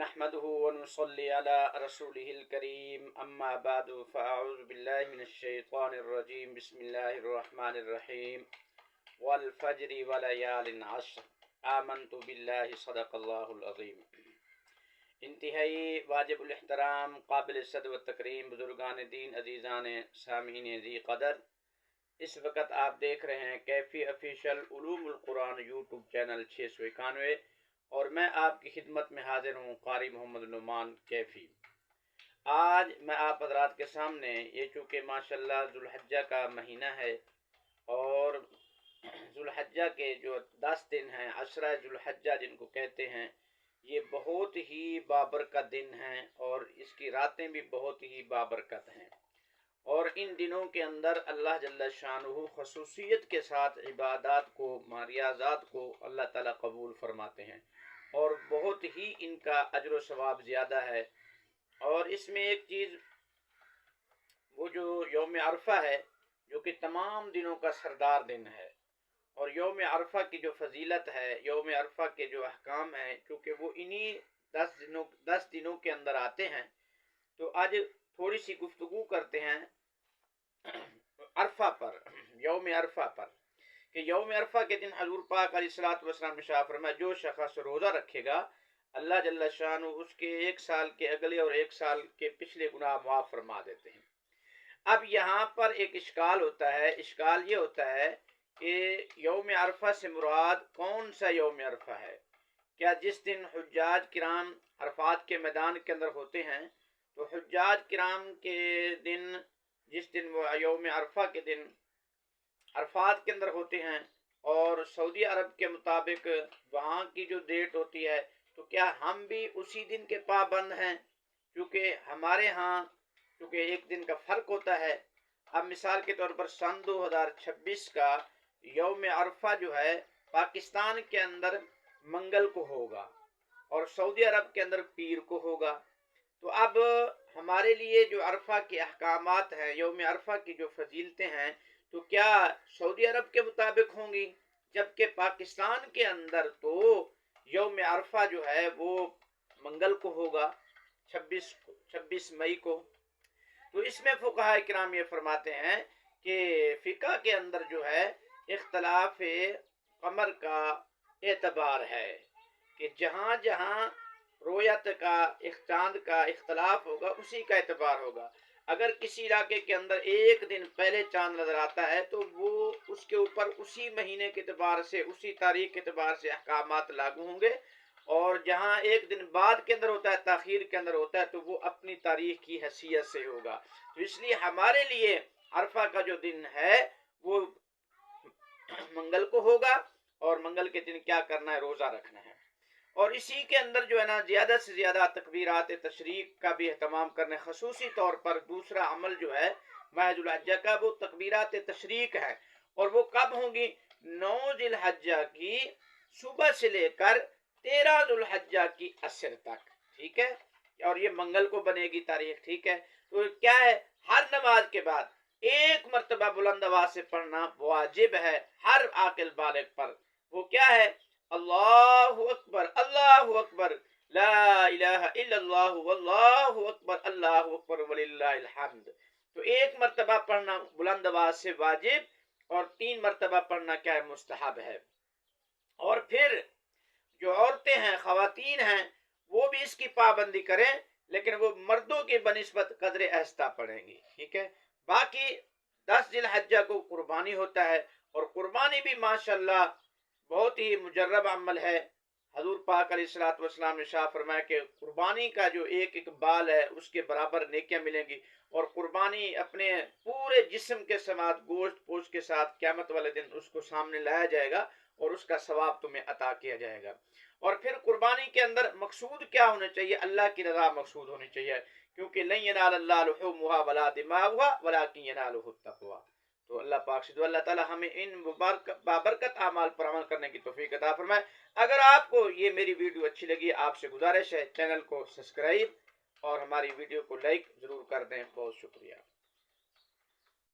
نحمده ونصلي على رسوله الكريم اما بعد فاعوذ بالله من الشيطان الرجيم بسم الله الرحمن الرحيم والفجر وليال عشر آمنت بالله صدق اللہ العظیم۔ انتہائی واجب الاحترام، قابل صد و تکریم بزرگان دین، عزیزان سامعین ذی قدر، اس وقت آپ دیکھ رہے ہیں کیفی آفیشل علوم القرآن یوٹیوب چینل 691، اور میں آپ کی خدمت میں حاضر ہوں قاری محمد نعمان کیفی۔ آج میں آپ حضرات کے سامنے، یہ چونکہ ماشاءاللہ ذوالحجہ کا مہینہ ہے، اور ذوالحجہ کے جو 10 دن ہیں، عشرہ ذوالحجہ جن کو کہتے ہیں، یہ بہت ہی بابرکت دن ہیں، اور اس کی راتیں بھی بہت ہی بابرکت ہیں، اور ان دنوں کے اندر اللہ جل شانہ خصوصیت کے ساتھ عبادات کو، ریاضات کو اللہ تعالیٰ قبول فرماتے ہیں، اور بہت ہی ان کا اجر و ثواب زیادہ ہے۔ اور اس میں ایک چیز، وہ جو یوم عرفہ ہے، جو کہ تمام دنوں کا سردار دن ہے، اور یوم عرفہ کی جو فضیلت ہے، یوم عرفہ کے جو احکام ہیں، کیونکہ وہ انہی 10 دنوں کے اندر آتے ہیں، تو آج تھوڑی سی گفتگو کرتے ہیں عرفہ پر، یوم عرفہ پر، کہ یوم عرفہ کے دن حضور پاک علیہ الصلوۃ والسلام ارشاد فرمایا جو شخص روزہ رکھے گا، اللہ جل شانہ اس کے 1 سال کے اگلے اور 1 سال کے پچھلے گناہ معاف فرما دیتے ہیں۔ اب یہاں پر ایک اشکال ہوتا ہے، اشکال یہ ہوتا ہے کہ یوم عرفہ سے مراد کون سا یوم عرفہ ہے؟ کیا جس دن حجاج کرام عرفات کے میدان کے اندر ہوتے ہیں، تو حجاج کرام کے دن، جس دن وہ یوم عرفہ کے دن عرفات کے اندر ہوتے ہیں، اور سعودی عرب کے مطابق وہاں کی جو ڈیٹ ہوتی ہے، تو کیا ہم بھی اسی دن کے پابند ہیں؟ کیونکہ ہمارے ہاں کیونکہ ایک دن کا فرق ہوتا ہے۔ اب مثال کے طور پر سن 2026 کا یوم عرفہ جو ہے پاکستان کے اندر منگل کو ہوگا، اور سعودی عرب کے اندر پیر کو ہوگا۔ تو اب ہمارے لیے جو عرفہ کے احکامات ہیں، یوم عرفہ کی جو فضیلتیں ہیں، تو کیا سعودی عرب کے مطابق ہوں گی؟ جبکہ پاکستان کے اندر تو یوم عرفہ جو ہے وہ منگل کو ہوگا، 26 مئی کو۔ تو اس میں فقہاء کرام یہ فرماتے ہیں کہ فقہ کے اندر جو ہے اختلاف قمر کا اعتبار ہے، کہ جہاں جہاں رویت کا، چاند کا اختلاف ہوگا، اسی کا اعتبار ہوگا۔ اگر کسی علاقے کے اندر ایک دن پہلے چاند نظر آتا ہے، تو وہ اس کے اوپر اسی مہینے کے اعتبار سے، اسی تاریخ کے اعتبار سے احکامات لاگو ہوں گے، اور جہاں ایک دن بعد کے اندر ہوتا ہے، تاخیر کے اندر ہوتا ہے، تو وہ اپنی تاریخ کی حیثیت سے ہوگا۔ تو اس لیے ہمارے لیے عرفہ کا جو دن ہے وہ منگل کو ہوگا، اور منگل کے دن کیا کرنا ہے؟ روزہ رکھنا ہے۔ اور اسی کے اندر جو ہے نا، زیادہ سے زیادہ تکبیرات تشریق کا بھی اہتمام کرنے، خصوصی طور پر دوسرا عمل جو ہے ماہ ذوالحجہ کا، وہ تکبیرات تشریق ہے، اور وہ کب ہوں گی؟ 9 ذی الحجہ کی صبح سے لے کر 13 ذوالحجہ کی عصر تک، ٹھیک ہے؟ اور یہ منگل کو بنے گی تاریخ، ٹھیک ہے؟ تو کیا ہے؟ ہر نماز کے بعد ایک مرتبہ بلند آواز سے پڑھنا واجب ہے ہر عاقل بالغ پر۔ وہ کیا ہے؟ اللہ اکبر، اللہ اکبر، لا الہ الا اللہ، واللہ اکبر، اللہ اکبر وللہ الحمد۔ تو ایک مرتبہ پڑھنا بلند آواز سے واجب، اور 3 مرتبہ پڑھنا کیا ہے؟ مستحب ہے۔ اور پھر جو عورتیں ہیں، خواتین ہیں، وہ بھی اس کی پابندی کریں، لیکن وہ مردوں کی بنسبت قدر آہستہ پڑھیں گی، ٹھیک ہے؟ باقی 10 ذی الحجہ کو قربانی ہوتا ہے، اور قربانی بھی ماشاءاللہ بہت ہی مجرب عمل ہے۔ حضور پاک علیہ الصلوۃ والسلام نے ارشاد فرمایا کہ قربانی کا جو ایک بال ہے، اس کے برابر نیکیاں ملیں گی، اور قربانی اپنے پورے جسم کے ساتھ، گوشت پوشت کے ساتھ، قیامت والے دن اس کو سامنے لایا جائے گا، اور اس کا ثواب تمہیں عطا کیا جائے گا۔ اور پھر قربانی کے اندر مقصود کیا ہونا چاہیے؟ اللہ کی رضا مقصود ہونی چاہیے، کیونکہ لن ینال اللہ لحومها ولا دماؤها ولکن ینالہ التقوی۔ تو اللہ پاک سے دعا اللہ تعالی ہمیں ان بابرکت اعمال پر عمل کرنے کی توفیق عطا فرمائے۔ اگر آپ کو یہ میری ویڈیو اچھی لگی، آپ سے گزارش ہے چینل کو سبسکرائب اور ہماری ویڈیو کو لائک ضرور کر دیں۔ بہت شکریہ۔